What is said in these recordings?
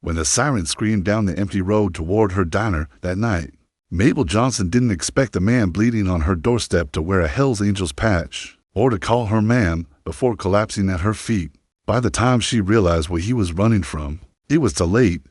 when the siren screamed down the empty road toward her diner that night. Mabel Johnson didn't expect the man bleeding on her doorstep to wear a Hell's Angels patch or to call her ma'am before collapsing at her feet. By the time she realized what he was running from, it was too late.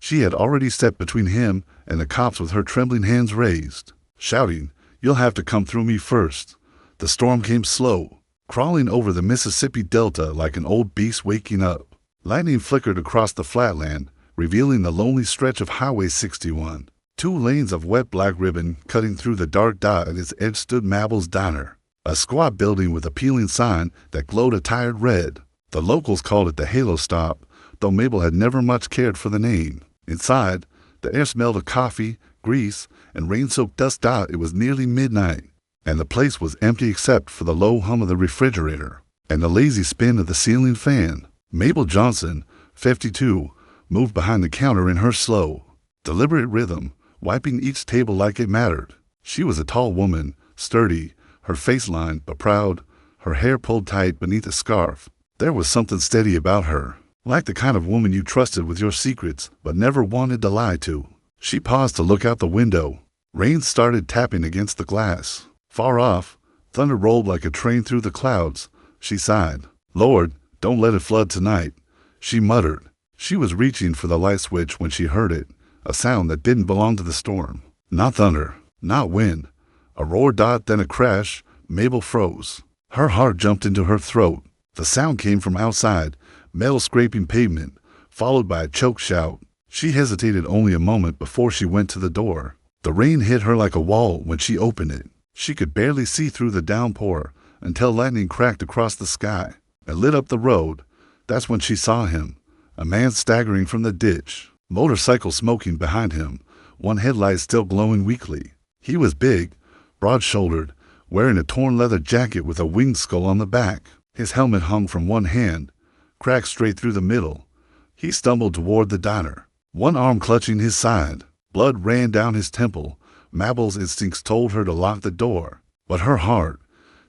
She had already stepped between him and the cops with her trembling hands raised, shouting, "You'll have to come through me first." The storm came slow, crawling over the Mississippi Delta like an old beast waking up. Lightning flickered across the flatland, revealing the lonely stretch of Highway 61. 2 lanes of wet black ribbon cutting through the dark dot at its edge stood Mabel's Diner, a squat building with a peeling sign that glowed a tired red. The locals called it the Halo Stop, though Mabel had never much cared for the name. Inside, the air smelled of coffee, grease, and rain-soaked dust. It was nearly midnight, and the place was empty except for the low hum of the refrigerator and the lazy spin of the ceiling fan. Mabel Johnson, 52, moved behind the counter in her slow, deliberate rhythm, wiping each table like it mattered. She was a tall woman, sturdy, her face lined but proud, her hair pulled tight beneath a scarf. There was something steady about her, like the kind of woman you trusted with your secrets but never wanted to lie to. She paused to look out the window. Rain started tapping against the glass. Far off, thunder rolled like a train through the clouds. She sighed. "Lord, don't let it flood tonight," she muttered. She was reaching for the light switch when she heard it, a sound that didn't belong to the storm. Not thunder, not wind. A roar, then a crash. Mabel froze. Her heart jumped into her throat. The sound came from outside, metal scraping pavement, followed by a choked shout. She hesitated only a moment before she went to the door. The rain hit her like a wall when she opened it. She could barely see through the downpour until lightning cracked across the sky and lit up the road. That's when she saw him, a man staggering from the ditch, motorcycle smoking behind him, one headlight still glowing weakly. He was big, broad-shouldered, wearing a torn leather jacket with a winged skull on the back. His helmet hung from one hand, cracked straight through the middle. He stumbled toward the diner, one arm clutching his side. Blood ran down his temple. Mabel's instincts told her to lock the door, but her heart,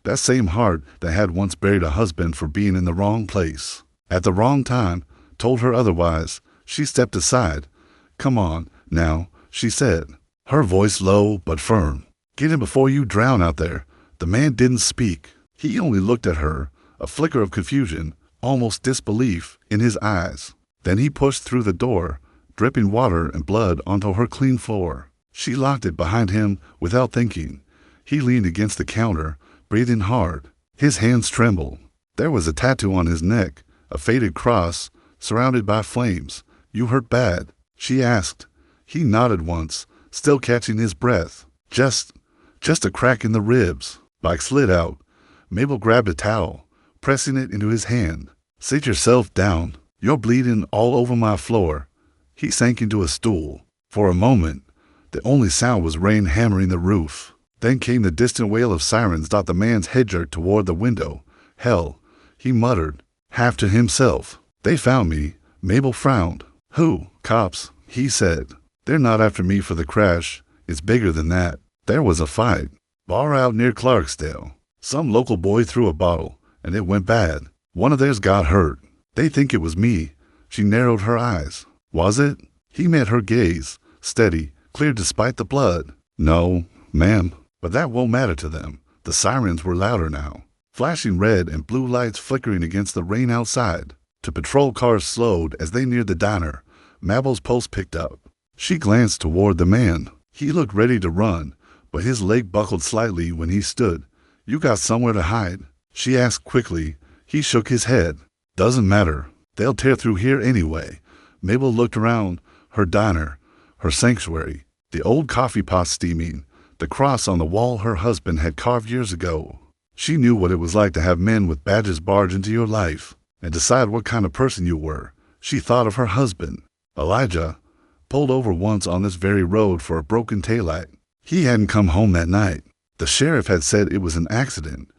that same heart that had once buried a husband for being in the wrong place at the wrong time, told her otherwise. She stepped aside. "Come on, now," she said, her voice low but firm. "Get in before you drown out there." The man didn't speak. He only looked at her, a flicker of confusion, almost disbelief, in his eyes. Then he pushed through the door, dripping water and blood onto her clean floor. She locked it behind him without thinking. He leaned against the counter, breathing hard. His hands trembled. There was a tattoo on his neck, a faded cross, surrounded by flames. "You hurt bad?" she asked. He nodded once, still catching his breath. Just a crack in the ribs." Bike slid out. Mabel grabbed a towel, pressing it into his hand. "Sit yourself down. You're bleeding all over my floor." He sank into a stool. For a moment, the only sound was rain hammering the roof. Then came the distant wail of sirens. The man's head jerked toward the window. "Hell," he muttered, half to himself. "They found me." Mabel frowned. "Who?" "Cops," he said. "They're not after me for the crash. It's bigger than that. There was a fight. Bar out near Clarksdale. Some local boy threw a bottle, and it went bad. One of theirs got hurt. They think it was me." She narrowed her eyes. "Was it?" He met her gaze, steady, clear despite the blood. "No, ma'am. But that won't matter to them." The sirens were louder now, flashing red and blue lights flickering against the rain outside. The patrol cars slowed as they neared the diner. Mabel's pulse picked up. She glanced toward the man. He looked ready to run, but his leg buckled slightly when he stood. "You got somewhere to hide?" she asked quickly. He shook his head. "Doesn't matter. They'll tear through here anyway." Mabel looked around. Her diner, her sanctuary, the old coffee pot steaming, the cross on the wall her husband had carved years ago. She knew what it was like to have men with badges barge into your life and decide what kind of person you were. She thought of her husband, Elijah, pulled over once on this very road for a broken taillight. He hadn't come home that night. The sheriff had said it was an accident,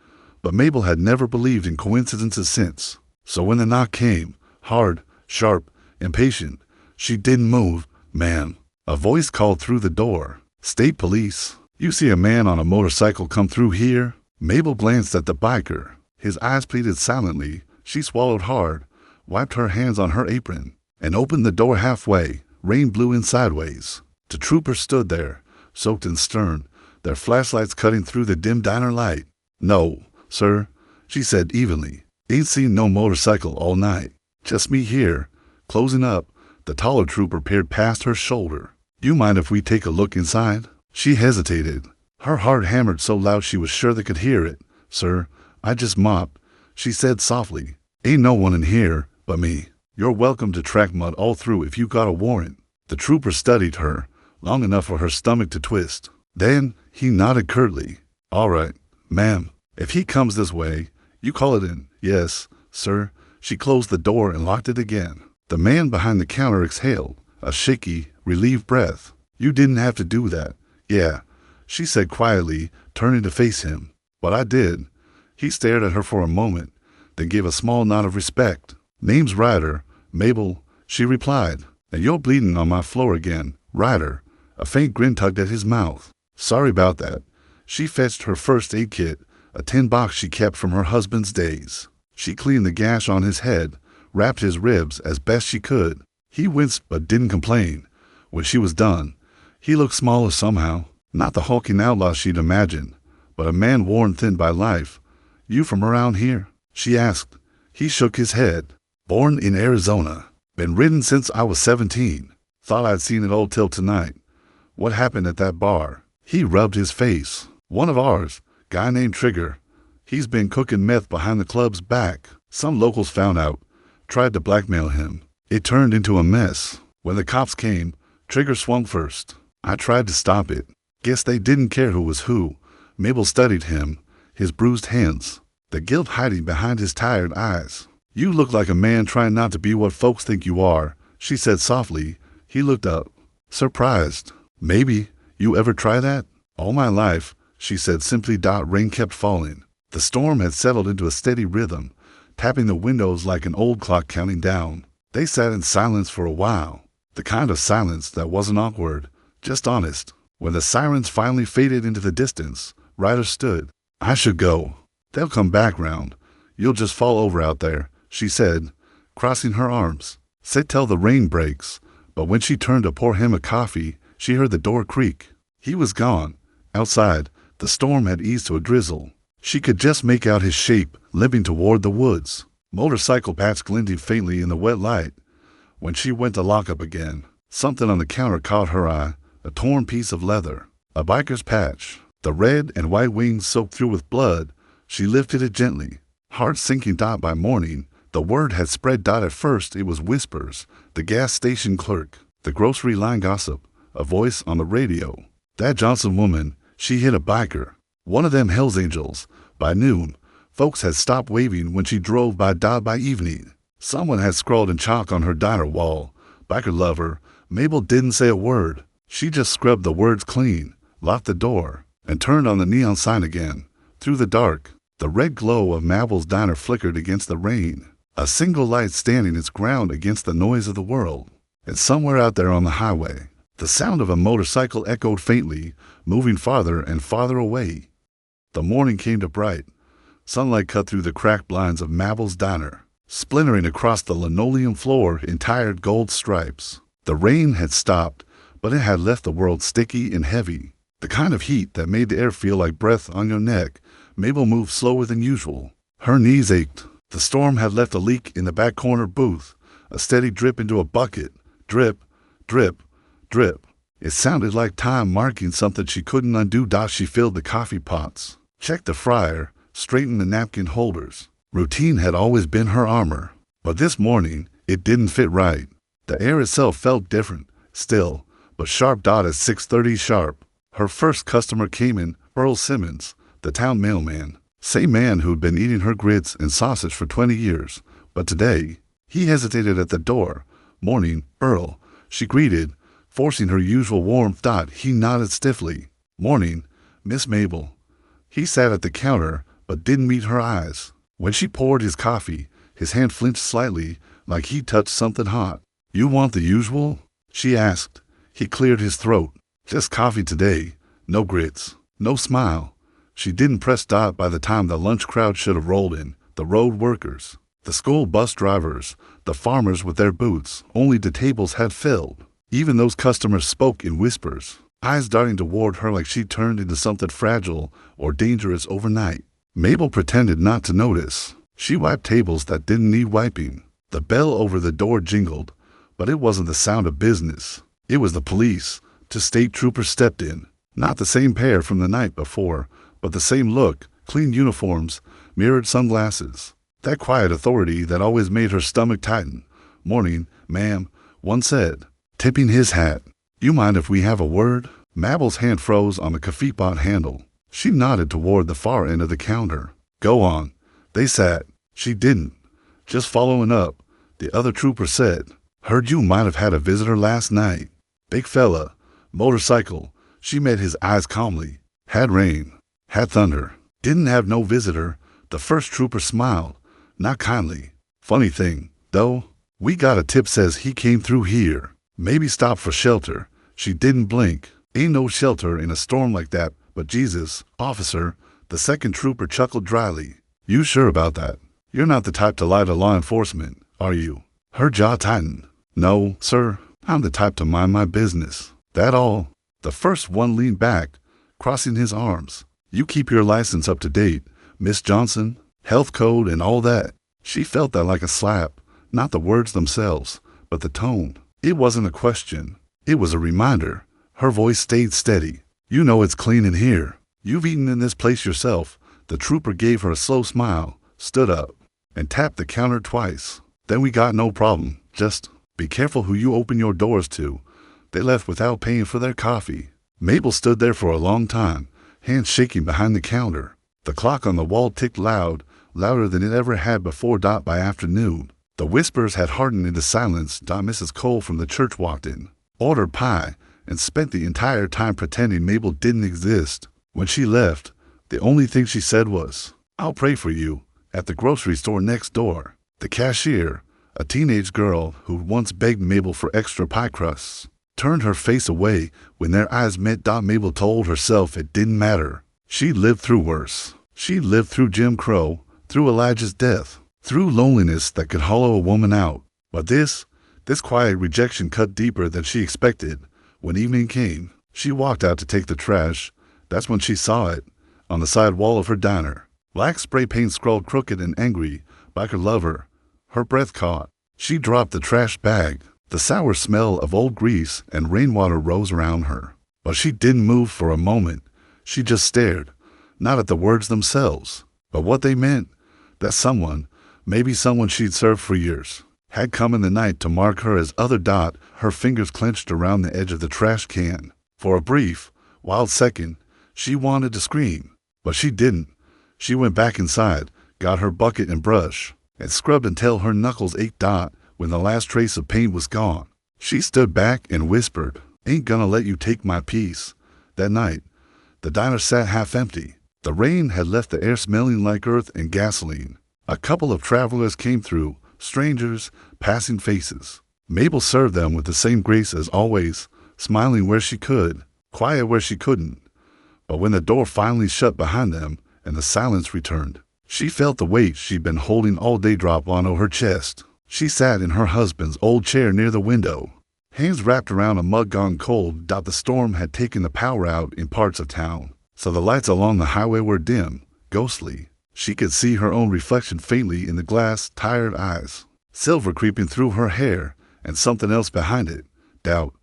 but Mabel had never believed in coincidences since. So when the knock came, hard, sharp, impatient, she didn't move. "Ma'am," a voice called through the door. "State police. You see a man on a motorcycle come through here?" Mabel glanced at the biker. His eyes pleaded silently. She swallowed hard, wiped her hands on her apron, and opened the door halfway. Rain blew in sideways. The troopers stood there, soaked in stern, their flashlights cutting through the dim diner light. "No, sir," she said evenly. "Ain't seen no motorcycle all night. Just me here." Closing up, the taller trooper peered past her shoulder. "You mind if we take a look inside?" She hesitated. Her heart hammered so loud she was sure they could hear it. "Sir, I just mopped," she said softly. "Ain't no one in here but me. You're welcome to track mud all through if you got a warrant." The trooper studied her, long enough for her stomach to twist. Then he nodded curtly. "All right, ma'am. If he comes this way, you call it in." "Yes, sir." She closed the door and locked it again. The man behind the counter exhaled, a shaky, relieved breath. "You didn't have to do that." "Yeah," she said quietly, turning to face him. "But I did." He stared at her for a moment, then gave a small nod of respect. "Name's Ryder, Mabel," she replied. "And you're bleeding on my floor again, Ryder." A faint grin tugged at his mouth. "Sorry about that." She fetched her first aid kit, a tin box she kept from her husband's days. She cleaned the gash on his head, wrapped his ribs as best she could. He winced but didn't complain. When she was done, he looked smaller somehow. Not the hulking outlaw she'd imagined, but a man worn thin by life. "You from around here?" she asked. He shook his head. "Born in Arizona. Been ridden since I was 17. Thought I'd seen it all till tonight." "What happened at that bar?" He rubbed his face. "One of ours, guy named Trigger. He's been cooking meth behind the club's back. Some locals found out, tried to blackmail him. It turned into a mess. When the cops came, Trigger swung first. I tried to stop it. Guess they didn't care who was who." Mabel studied him, his bruised hands, the guilt hiding behind his tired eyes. "You look like a man trying not to be what folks think you are," she said softly. He looked up, surprised. "Maybe. You ever try that?" "All my life," she said simply. Rain kept falling. The storm had settled into a steady rhythm, tapping the windows like an old clock counting down. They sat in silence for a while, the kind of silence that wasn't awkward, just honest. When the sirens finally faded into the distance, Ryder stood. "I should go. They'll come back round. You'll just fall over out there," she said, crossing her arms. "Say till the rain breaks." But when she turned to pour him a coffee, she heard the door creak. He was gone. Outside, the storm had eased to a drizzle. She could just make out his shape, limping toward the woods. Motorcycle patch glinting faintly in the wet light. When she went to lock up again, something on the counter caught her eye, a torn piece of leather. A biker's patch, the red and white wings soaked through with blood. She lifted it gently. Heart sinking. By morning, the word had spread. At first, it was whispers, the gas station clerk, the grocery line gossip, a voice on the radio. That Johnson woman, she hit a biker. One of them Hells Angels. By noon, folks had stopped waving when she drove by. By evening, someone had scrawled in chalk on her diner wall, "Biker lover." Mabel didn't say a word. She just scrubbed the words clean, locked the door, and turned on the neon sign again. Through the dark, the red glow of Mabel's diner flickered against the rain, a single light standing its ground against the noise of the world. And somewhere out there on the highway, the sound of a motorcycle echoed faintly, moving farther and farther away. The morning came to bright. Sunlight cut through the cracked blinds of Mabel's diner, splintering across the linoleum floor in tired gold stripes. The rain had stopped, but it had left the world sticky and heavy, the kind of heat that made the air feel like breath on your neck. Mabel moved slower than usual. Her knees ached. The storm had left a leak in the back corner booth, a steady drip into a bucket. Drip, drip, drip. It sounded like time marking something she couldn't undo. She filled the coffee pots, checked the fryer, straightened the napkin holders. Routine had always been her armor, but this morning it didn't fit right. The air itself felt different, still, but sharp. At 6:30 sharp, her first customer came in. Earl Simmons, the town mailman, same man who'd been eating her grits and sausage for 20 years. But today, he hesitated at the door. "Morning, Earl," she greeted, forcing her usual warmth. He nodded stiffly. "Morning, Miss Mabel." He sat at the counter, but didn't meet her eyes. When she poured his coffee, his hand flinched slightly, like he touched something hot. "You want the usual?" she asked. He cleared his throat. "Just coffee today. No grits. No smile." She didn't press. By the time the lunch crowd should have rolled in, the road workers, The school bus drivers, the farmers with their boots, only the tables had filled. Even those customers spoke in whispers, eyes darting toward her like she turned into something fragile or dangerous overnight. Mabel pretended not to notice. She wiped tables that didn't need wiping. The bell over the door jingled, but it wasn't the sound of business. It was the police. Two state troopers stepped in. Not the same pair from the night before, but the same look, clean uniforms, mirrored sunglasses. That quiet authority that always made her stomach tighten. "Morning, ma'am," one said, tipping his hat. "You mind if we have a word?" Mabel's hand froze on the coffee pot handle. She nodded toward the far end of the counter. "Go on." They sat. She didn't. "Just following up," the other trooper said. "Heard you might have had a visitor last night. Big fella. Motorcycle." She met his eyes calmly. "Had rain. Had thunder. Didn't have no visitor." The first trooper smiled. Not kindly. "Funny thing, though. We got a tip says he came through here. Maybe stopped for shelter." She didn't blink. "Ain't no shelter in a storm like that, but Jesus, officer," the second trooper chuckled dryly. "You sure about that? You're not the type to lie to law enforcement, are you?" Her jaw tightened. "No, sir. I'm the type to mind my business. That all." The first one leaned back, crossing his arms. "You keep your license up to date, Miss Johnson, health code and all that." She felt that like a slap, not the words themselves, but the tone. It wasn't a question. It was a reminder. Her voice stayed steady. "You know it's clean in here. You've eaten in this place yourself." The trooper gave her a slow smile, stood up, and tapped the counter twice. "Then we got no problem. Just be careful who you open your doors to." They left without paying for their coffee. Mabel stood there for a long time, hands shaking behind the counter. The clock on the wall ticked loud, louder than it ever had before. By afternoon, the whispers had hardened into silence. Mrs. Cole from the church walked in, ordered pie, and spent the entire time pretending Mabel didn't exist. When she left, the only thing she said was, "I'll pray for you." At the grocery store next door, the cashier, a teenage girl who once begged Mabel for extra pie crusts, turned her face away when their eyes met. Mabel told herself it didn't matter. She'd lived through worse. She'd lived through Jim Crow, through Elijah's death, through loneliness that could hollow a woman out. But this quiet rejection cut deeper than she expected. When evening came, she walked out to take the trash. That's when she saw it, on the side wall of her diner. Black spray paint scrawled crooked and angry, like her lover. Her breath caught. She dropped the trash bag. The sour smell of old grease and rainwater rose around her. But she didn't move for a moment. She just stared, not at the words themselves, but what they meant. That someone, maybe someone she'd served for years, had come in the night to mark her as other. Her fingers clenched around the edge of the trash can. For a brief, wild second, she wanted to scream, but she didn't. She went back inside, got her bucket and brush, and scrubbed until her knuckles ached. When the last trace of paint was gone, she stood back and whispered, "Ain't gonna let you take my piece." That night, the diner sat half empty. The rain had left the air smelling like earth and gasoline. A couple of travelers came through, strangers, passing faces. Mabel served them with the same grace as always, smiling where she could, quiet where she couldn't. But when the door finally shut behind them and the silence returned, she felt the weight she'd been holding all day drop onto her chest. She sat in her husband's old chair near the window, hands wrapped around a mug gone cold. The storm had taken the power out in parts of town, so the lights along the highway were dim, ghostly. She could see her own reflection faintly in the glass, tired eyes, silver creeping through her hair, and something else behind it, doubt.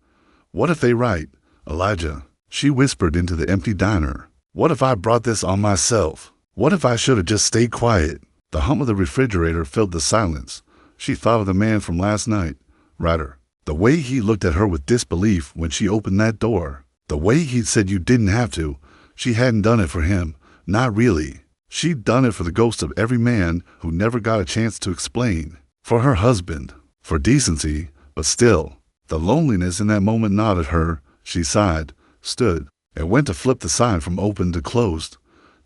What if they right? Elijah, she whispered into the empty diner. What if I brought this on myself? What if I should have just stayed quiet? The hum of the refrigerator filled the silence. She thought of the man from last night, Ryder. The way he looked at her with disbelief when she opened that door. The way he'd said you didn't have to. She hadn't done it for him. Not really. She'd done it for the ghost of every man who never got a chance to explain. For her husband. For decency. But still, the loneliness in that moment gnawed at her. She sighed, stood, and went to flip the sign from open to closed.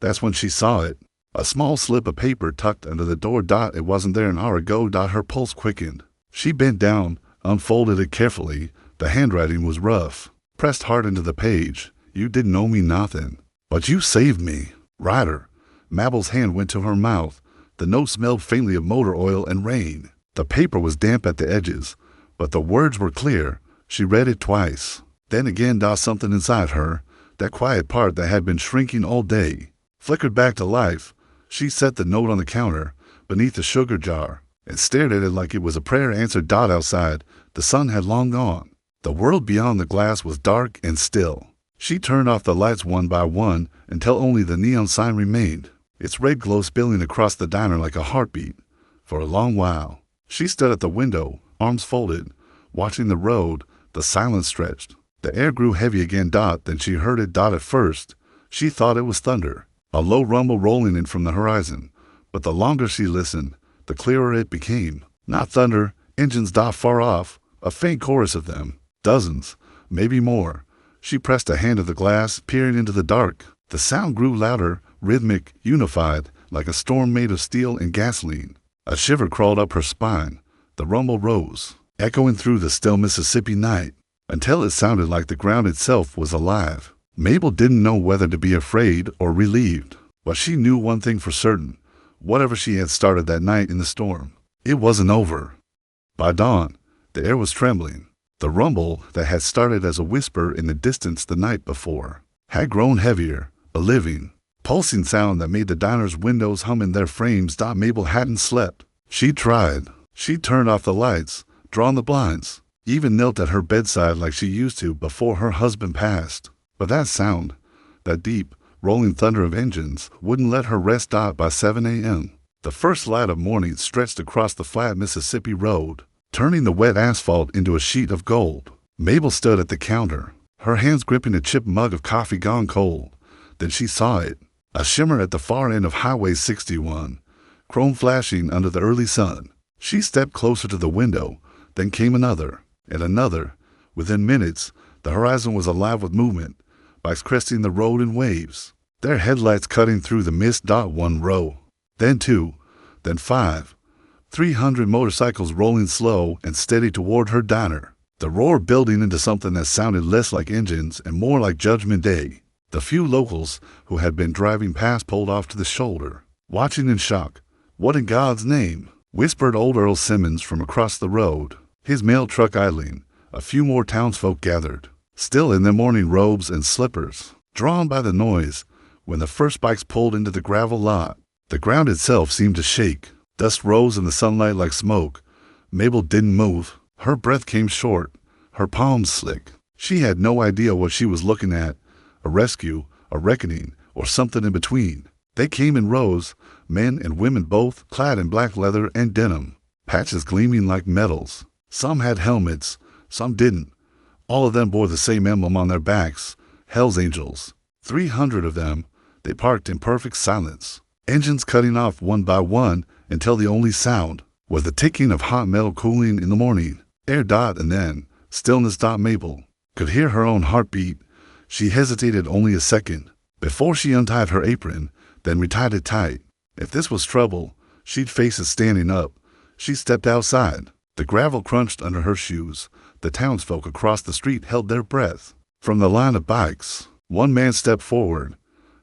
That's when she saw it. A small slip of paper tucked under the door. It wasn't there an hour ago. Her pulse quickened. She bent down, unfolded it carefully. The handwriting was rough, pressed hard into the page. "You didn't owe me nothing, but you saved me." Ryder. Mabel's hand went to her mouth, The note smelled faintly of motor oil and rain. The paper was damp at the edges, but the words were clear. She read it twice. Then again something inside her, that quiet part that had been shrinking all day, flickered back to life. She set the note on the counter, beneath the sugar jar, and stared at it like it was a prayer answered. Outside, the sun had long gone. The world beyond the glass was dark and still. She turned off the lights one by one until only the neon sign remained, its red glow spilling across the diner like a heartbeat. For a long while, she stood at the window, arms folded, watching the road. The silence stretched. The air grew heavy again. Then she heard it. At first, she thought it was thunder, a low rumble rolling in from the horizon. But the longer she listened, the clearer it became. Not thunder, engines far off, a faint chorus of them. Dozens, maybe more. She pressed a hand to the glass, peering into the dark. The sound grew louder, rhythmic, unified, like a storm made of steel and gasoline. A shiver crawled up her spine. The rumble rose, echoing through the still Mississippi night, until it sounded like the ground itself was alive. Mabel didn't know whether to be afraid or relieved, but she knew one thing for certain. Whatever she had started that night in the storm, it wasn't over. By dawn, the air was trembling. The rumble that had started as a whisper in the distance the night before had grown heavier, a living, pulsing sound that made the diner's windows hum in their frames. Mabel hadn't slept. She tried. She turned off the lights, drawn the blinds, even knelt at her bedside like she used to before her husband passed. But that sound, that deep, rolling thunder of engines, wouldn't let her rest. By 7 a.m., the first light of morning stretched across the flat Mississippi road, turning the wet asphalt into a sheet of gold. Mabel stood at the counter, her hands gripping a chipped mug of coffee gone cold. Then she saw it, a shimmer at the far end of Highway 61, chrome flashing under the early sun. She stepped closer to the window, then came another, and another. Within minutes, the horizon was alive with movement, bikes cresting the road in waves, their headlights cutting through the mist. One row, then two, then 5. 300 motorcycles rolling slow and steady toward her diner, the roar building into something that sounded less like engines and more like Judgment Day. The few locals who had been driving past pulled off to the shoulder, watching in shock. "What in God's name?" whispered old Earl Simmons from across the road, his mail truck idling. A few more townsfolk gathered, still in their morning robes and slippers, drawn by the noise. When the first bikes pulled into the gravel lot, the ground itself seemed to shake. Dust rose in the sunlight like smoke. Mabel didn't move. Her breath came short, her palms slick. She had no idea what she was looking at, a rescue, a reckoning, or something in between. They came in rows, men and women both, clad in black leather and denim, patches gleaming like metals. Some had helmets, some didn't. All of them bore the same emblem on their backs, Hell's Angels. 300 of them. They parked in perfect silence, engines cutting off one by one until the only sound was the ticking of hot metal cooling in the morning air. And then stillness. Mabel could hear her own heartbeat. She hesitated only a second before she untied her apron, then retied it tight. If this was trouble, she'd face it standing up. She stepped outside. The gravel crunched under her shoes. The townsfolk across the street held their breath. From the line of bikes, one man stepped forward.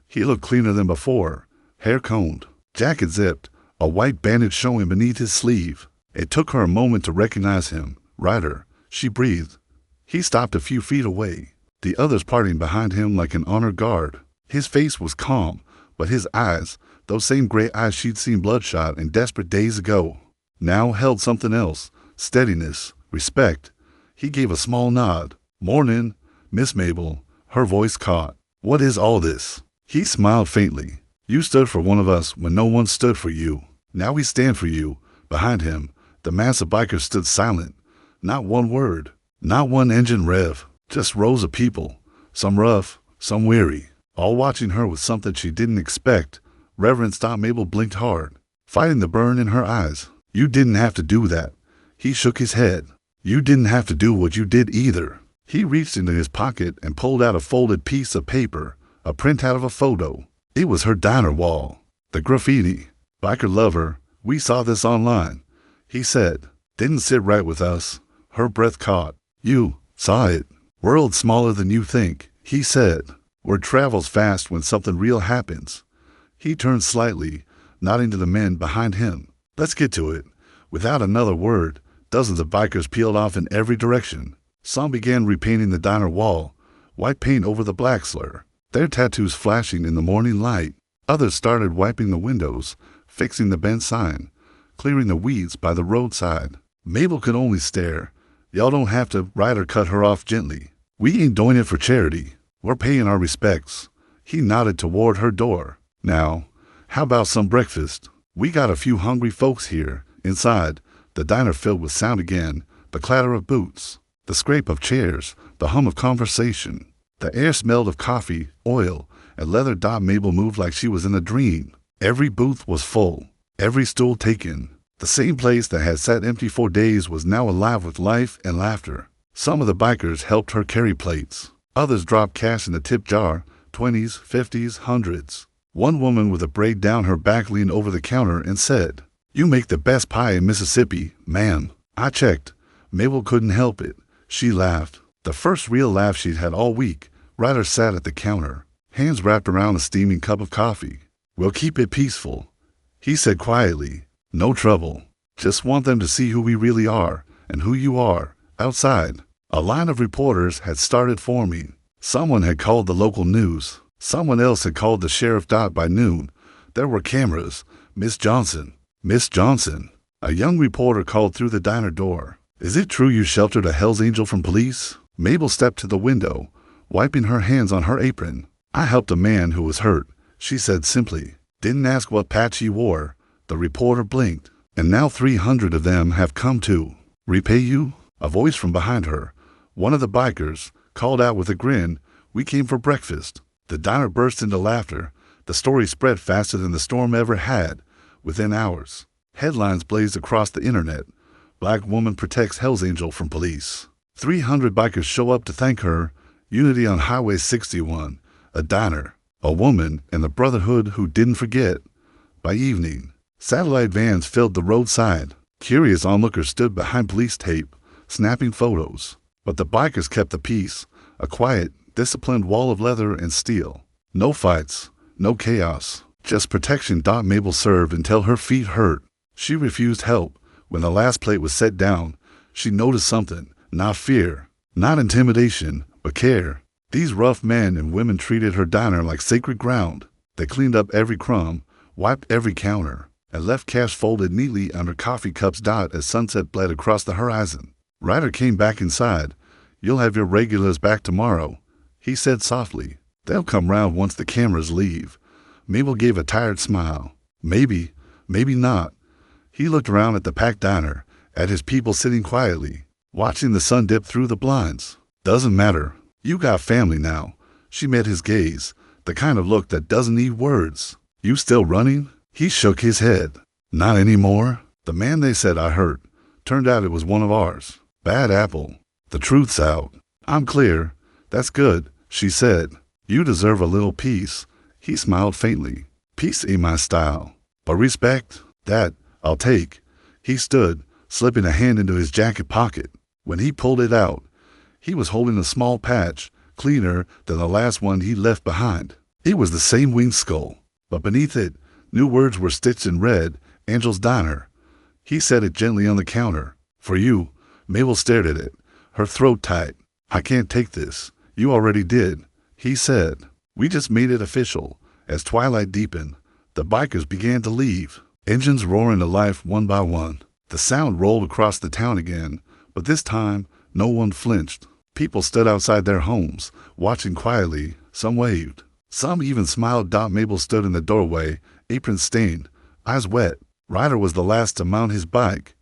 He looked cleaner than before, hair combed, jacket zipped, a white bandage showing beneath his sleeve. It took her a moment to recognize him. Ryder, she breathed. He stopped a few feet away, the others parting behind him like an honored guard. His face was calm, but his eyes, those same gray eyes she'd seen bloodshot and desperate days ago, now held something else, steadiness, respect. He gave a small nod. "Mornin', Miss Mabel." Her voice caught. "What is all this?" He smiled faintly. "You stood for one of us when no one stood for you. Now we stand for you." Behind him, the mass of bikers stood silent. Not one word, not one engine rev, just rows of people, some rough, some weary, all watching her with something she didn't expect. Reverence. Mabel blinked hard, fighting the burn in her eyes. "You didn't have to do that." He shook his head. "You didn't have to do what you did either." He reached into his pocket and pulled out a folded piece of paper, a printout of a photo. It was her diner wall. The graffiti. "Biker lover, we saw this online," he said. "Didn't sit right with us." Her breath caught. "You saw it." "World smaller than you think," he said. "Word travels fast when something real happens." He turned slightly, nodding to the men behind him. Let's get to it. Without another word, dozens of bikers peeled off in every direction. Some began repainting the diner wall, white paint over the black slur, their tattoos flashing in the morning light. Others started wiping the windows, fixing the bent sign, clearing the weeds by the roadside. Mabel could only stare. Y'all don't have to. Ryder cut her off gently. We ain't doing it for charity. We're paying our respects. He nodded toward her door. Now, how about some breakfast? We got a few hungry folks here. Inside, the diner filled with sound again, the clatter of boots, the scrape of chairs, the hum of conversation. The air smelled of coffee, oil, and leather. Mabel moved like she was in a dream. Every booth was full, every stool taken. The same place that had sat empty for days was now alive with life and laughter. Some of the bikers helped her carry plates. Others dropped cash in the tip jar, 20s, 50s, hundreds. One woman with a braid down her back leaned over the counter and said, "You make the best pie in Mississippi, ma'am." I checked. Mabel couldn't help it. She laughed. The first real laugh she'd had all week. Ryder sat at the counter, hands wrapped around a steaming cup of coffee. "We'll keep it peaceful," he said quietly. "No trouble. Just want them to see who we really are and who you are." Outside, a line of reporters had started forming. Someone had called the local news. Someone else had called the sheriff. By noon, there were cameras. "Miss Johnson, Miss Johnson," a young reporter called through the diner door. "Is it true you sheltered a Hell's Angel from police?" Mabel stepped to the window, wiping her hands on her apron. "I helped a man who was hurt," she said simply. "Didn't ask what patch he wore." The reporter blinked. "And now 300 of them have come to repay you?" A voice from behind her, one of the bikers, called out with a grin, "We came for breakfast." The diner burst into laughter. The story spread faster than the storm ever had. Within hours, headlines blazed across the internet. "Black woman protects Hell's Angel from police." 300 bikers show up to thank her. Unity on Highway 61. A diner, a woman, and the brotherhood who didn't forget. By evening, satellite vans filled the roadside. Curious onlookers stood behind police tape, snapping photos. But the bikers kept the peace, a quiet, disciplined wall of leather and steel. No fights, no chaos, just protection. Mabel served until her feet hurt. She refused help. When the last plate was set down, she noticed something. Not fear, not intimidation, but care. These rough men and women treated her diner like sacred ground. They cleaned up every crumb, wiped every counter, and left cash folded neatly under coffee cups. As sunset bled across the horizon, Ryder came back inside. "You'll have your regulars back tomorrow," he said softly. "They'll come round once the cameras leave." Mabel gave a tired smile. Maybe, maybe not. He looked around at the packed diner, at his people sitting quietly, watching the sun dip through the blinds. "Doesn't matter. You got family now." She met his gaze, the kind of look that doesn't need words. "You still running?" He shook his head. "Not anymore. The man they said I hurt, turned out it was one of ours. Bad apple. The truth's out. I'm clear." "That's good," she said. "You deserve a little peace." He smiled faintly. "Peace ain't my style. But respect, that I'll take." He stood, slipping a hand into his jacket pocket. When he pulled it out, he was holding a small patch, cleaner than the last one he left behind. It was the same winged skull, but beneath it, new words were stitched in red. "Angel's Diner." He set it gently on the counter. "For you." Mabel stared at it, her throat tight. "I can't take this." "You already did," he said. "We just made it official." As twilight deepened, the bikers began to leave, engines roaring to life one by one. The sound rolled across the town again, but this time no one flinched. People stood outside their homes, watching quietly. Some waved. Some even smiled. Mabel stood in the doorway, apron stained, eyes wet. Ryder was the last to mount his bike.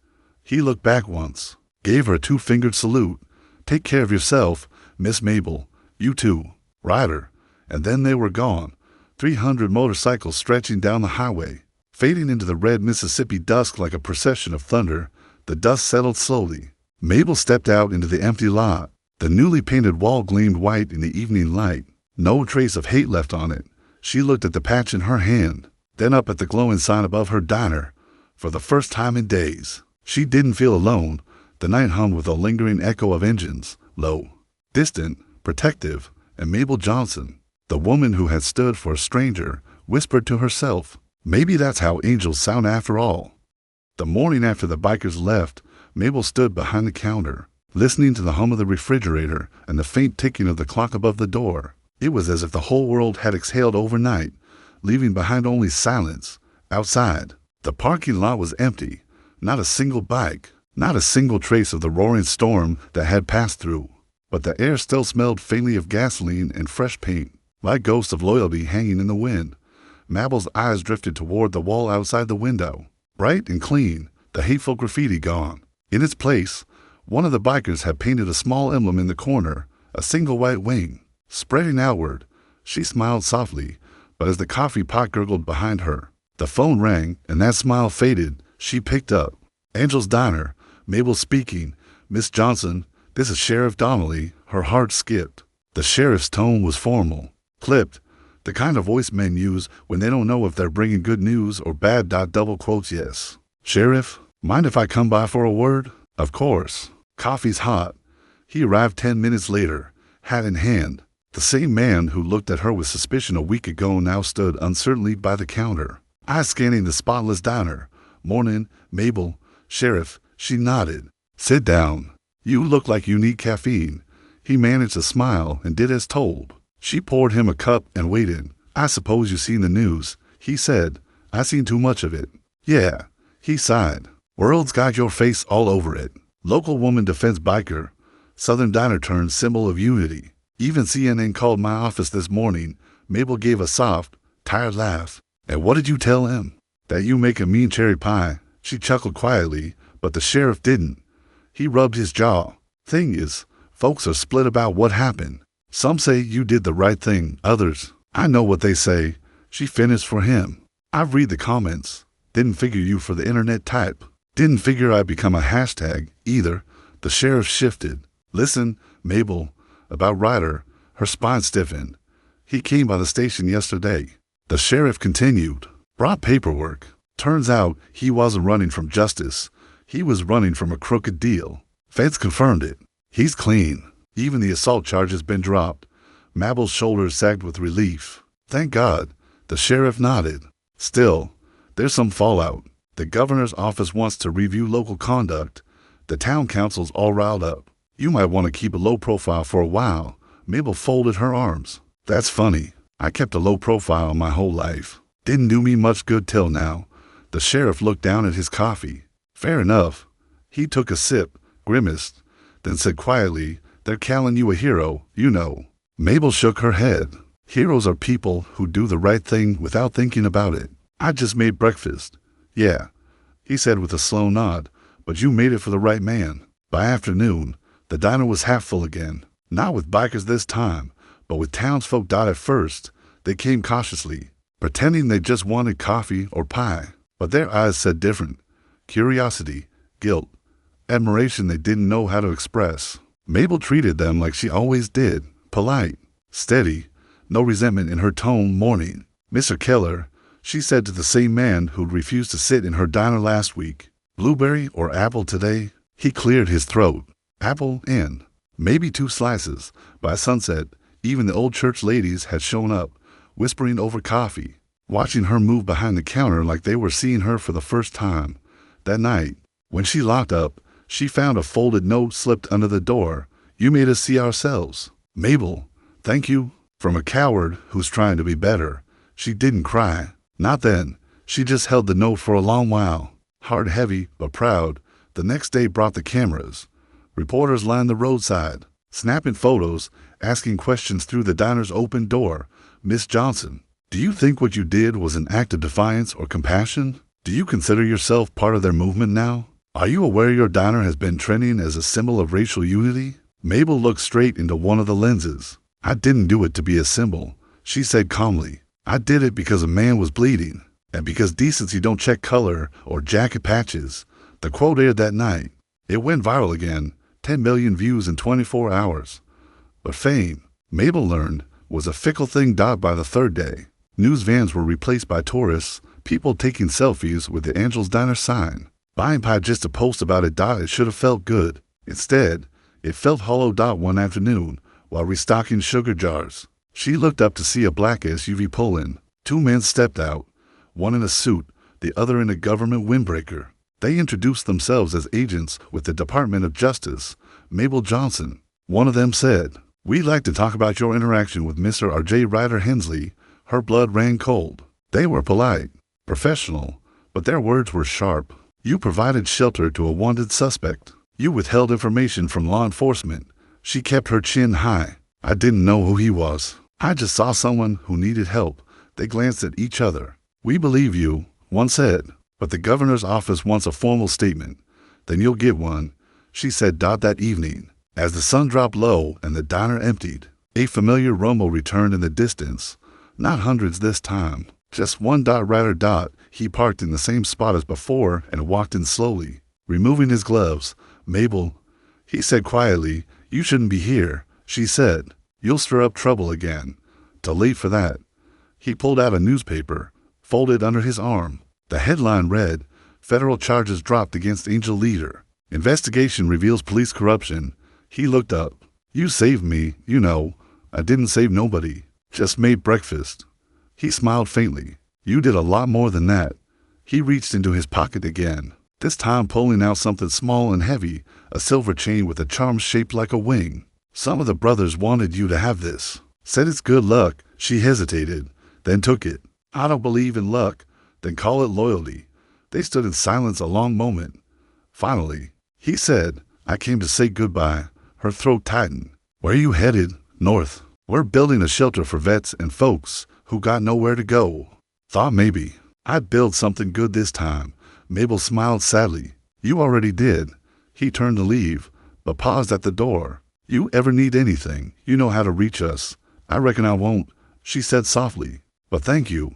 He looked back once, gave her a two-fingered salute. "Take care of yourself, Miss Mabel. You too, Ryder." And then they were gone. 300 motorcycles stretching down the highway, fading into the red Mississippi dusk like a procession of thunder. The dust settled slowly. Mabel stepped out into the empty lot. The newly painted wall gleamed white in the evening light. No trace of hate left on it. She looked at the patch in her hand, then up at the glowing sign above her diner. For the first time in days, she didn't feel alone. The night hummed with a lingering echo of engines, low, distant, protective, and Mabel Johnson, the woman who had stood for a stranger, whispered to herself, Maybe that's how angels sound after all. The morning after the bikers left, Mabel stood behind the counter, listening to the hum of the refrigerator and the faint ticking of the clock above the door. It was as if the whole world had exhaled overnight, leaving behind only silence. Outside, the parking lot was empty. Not a single bike, not a single trace of the roaring storm that had passed through. But the air still smelled faintly of gasoline and fresh paint, like ghosts of loyalty hanging in the wind. Mabel's eyes drifted toward the wall outside the window. Bright and clean, the hateful graffiti gone. In its place, one of the bikers had painted a small emblem in the corner, a single white wing, spreading outward. She smiled softly, but as the coffee pot gurgled behind her, the phone rang and that smile faded. She picked up. Angel's Diner, Mabel speaking. "Miss Johnson, this is Sheriff Donnelly." Her heart skipped. The sheriff's tone was formal, clipped, the kind of voice men use when they don't know if they're bringing good news or bad. Double quotes, yes. "Sheriff, mind if I come by for a word?" "Of course." "Coffee's hot." He arrived 10 minutes later, hat in hand. The same man who looked at her with suspicion a week ago now stood uncertainly by the counter, eyes scanning the spotless diner. "Morning, Mabel." "Sheriff," she nodded. "Sit down. You look like you need caffeine." He managed a smile and did as told. She poured him a cup and waited. "I suppose you seen the news," he said. "I seen too much of it." "Yeah," he sighed. "World's got your face all over it. Local woman defends biker. Southern diner turns symbol of unity. Even CNN called my office this morning." Mabel gave a soft, tired laugh. "And what did you tell him?" "That you make a mean cherry pie." She chuckled quietly, but the sheriff didn't. He rubbed his jaw. "Thing is, folks are split about what happened. Some say you did the right thing, others, I know what they say." She finished for him. "I've read the comments. Didn't figure you for the internet type. Didn't figure I'd become a hashtag, either." The sheriff shifted. "Listen, Mabel, about Ryder." Her spine stiffened. "He came by the station yesterday." The sheriff continued. "Brought paperwork. Turns out he wasn't running from justice. He was running from a crooked deal. Feds confirmed it. He's clean. Even the assault charge has been dropped." Mabel's shoulders sagged with relief. "Thank God." The sheriff nodded. "Still, there's some fallout. The governor's office wants to review local conduct. The town council's all riled up. You might want to keep a low profile for a while." Mabel folded her arms. "That's funny. I kept a low profile my whole life. Didn't do me much good till now." The sheriff looked down at his coffee. "Fair enough." He took a sip, grimaced, then said quietly, "They're calling you a hero, you know." Mabel shook her head. "Heroes are people who do the right thing without thinking about it." "I just made breakfast." "Yeah," he said with a slow nod, "but you made it for the right man." By afternoon, the diner was half full again. Not with bikers this time, but with townsfolk. At first, they came cautiously, pretending they just wanted coffee or pie. But their eyes said different. Curiosity, guilt, admiration they didn't know how to express. Mabel treated them like she always did, polite, steady, no resentment in her tone. "Morning, Mr. Keller," she said to the same man who'd refused to sit in her diner last week. "Blueberry or apple today?" He cleared his throat. "Apple and maybe 2 slices." By sunset, even the old church ladies had shown up, whispering over coffee, watching her move behind the counter like they were seeing her for the first time. That night, when she locked up, she found a folded note slipped under the door. "You made us see ourselves." "Mabel, thank you." From a coward who's trying to be better. She didn't cry. Not then. She just held the note for a long while. Heart heavy, but proud. The next day brought the cameras. Reporters lined the roadside, snapping photos, asking questions through the diner's open door. "Miss Johnson, do you think what you did was an act of defiance or compassion? Do you consider yourself part of their movement now? Are you aware your diner has been trending as a symbol of racial unity?" Mabel looked straight into one of the lenses. "I didn't do it to be a symbol," she said calmly. "I did it because a man was bleeding, and because decency don't check color or jacket patches." The quote aired that night. It went viral again, 10 million views in 24 hours. But fame, Mabel learned, was a fickle thing. By the third day, news vans were replaced by tourists, people taking selfies with the Angel's Diner sign. Buying pie just to post about it. It should have felt good. Instead, it felt hollow. One afternoon, while restocking sugar jars, she looked up to see a black SUV pull in. 2 men stepped out, one in a suit, the other in a government windbreaker. They introduced themselves as agents with the Department of Justice. Mabel Johnson. One of them said, "We'd like to talk about your interaction with Mr. R.J. Ryder Hensley." Her blood ran cold. They were polite, professional, but their words were sharp. "You provided shelter to a wanted suspect. You withheld information from law enforcement." She kept her chin high. "I didn't know who he was. I just saw someone who needed help." They glanced at each other. "We believe you," one said, "but the governor's office wants a formal statement." "Then you'll get one," she said. That evening, as the sun dropped low and the diner emptied, a familiar rumble returned in the distance. Not hundreds this time, just one. Ryder. He parked in the same spot as before and walked in slowly, removing his gloves. "Mabel," he said quietly. "You shouldn't be here," she said. "You'll stir up trouble again." Too late for that. He pulled out a newspaper, folded under his arm. The headline read, "Federal charges dropped against Angel leader. Investigation reveals police corruption." He looked up. "You saved me, you know." "I didn't save nobody. Just made breakfast." He smiled faintly. "You did a lot more than that." He reached into his pocket again, this time pulling out something small and heavy, a silver chain with a charm shaped like a wing. "Some of the brothers wanted you to have this. Said it's good luck." She hesitated, then took it. "I don't believe in luck." "Then call it loyalty." They stood in silence a long moment. Finally, he said, "I came to say goodbye." Her throat tightened. "Where are you headed?" "North. We're building a shelter for vets and folks who got nowhere to go." "Thought maybe I'd build something good this time." Mabel smiled sadly. "You already did." He turned to leave, but paused at the door. "You ever need anything, you know how to reach us." "I reckon I won't," she said softly. "But thank you."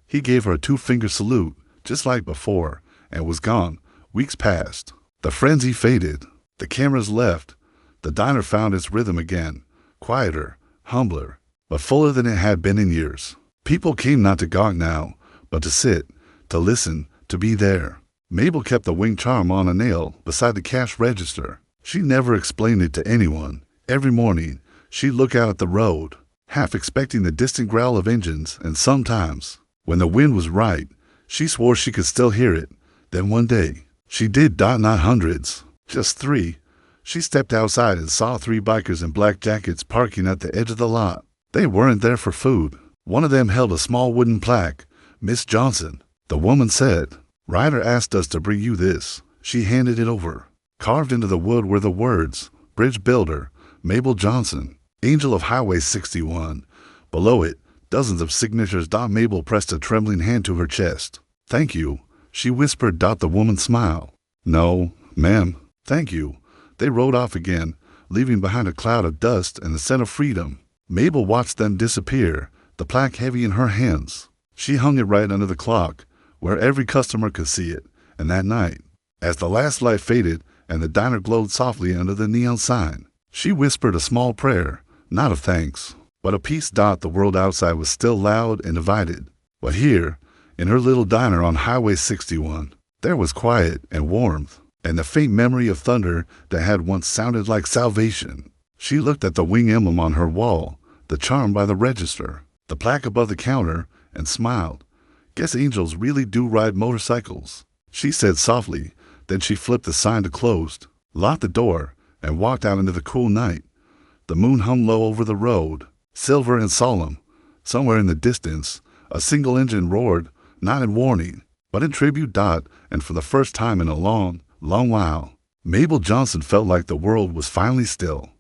He gave her a two-finger salute, just like before, and was gone. Weeks passed. The frenzy faded. The cameras left. The diner found its rhythm again, quieter, humbler, but fuller than it had been in years. People came not to gawk now, but to sit, to listen, to be there. Mabel kept the wing charm on a nail beside the cash register. She never explained it to anyone. Every morning, she'd look out at the road, half expecting the distant growl of engines, and sometimes, when the wind was right, she swore she could still hear it. Then one day, she did. Not hundreds, just 3. She stepped outside and saw 3 bikers in black jackets parking at the edge of the lot. They weren't there for food. One of them held a small wooden plaque. "Miss Johnson," the woman said. "Ryder asked us to bring you this." She handed it over. Carved into the wood were the words, "Bridge Builder, Mabel Johnson, Angel of Highway 61. Below it, dozens of signatures. Mabel pressed a trembling hand to her chest. "Thank you," she whispered. The woman smiled. "No, ma'am, thank you." They rode off again, leaving behind a cloud of dust and the scent of freedom. Mabel watched them disappear, the plaque heavy in her hands. She hung it right under the clock, where every customer could see it. And that night, as the last light faded and the diner glowed softly under the neon sign, she whispered a small prayer, not of thanks, but of peace. The world outside was still loud and divided, but here, in her little diner on Highway 61, there was quiet and warmth, and the faint memory of thunder that had once sounded like salvation. She looked at the wing emblem on her wall, the charm by the register, the plaque above the counter, and smiled. "Guess angels really do ride motorcycles," she said softly. Then she flipped the sign to closed, locked the door, and walked out into the cool night. The moon hung low over the road, silver and solemn. Somewhere in the distance, a single engine roared, not in warning, but in tribute. And for the first time in a long, long while, Mabel Johnson felt like the world was finally still.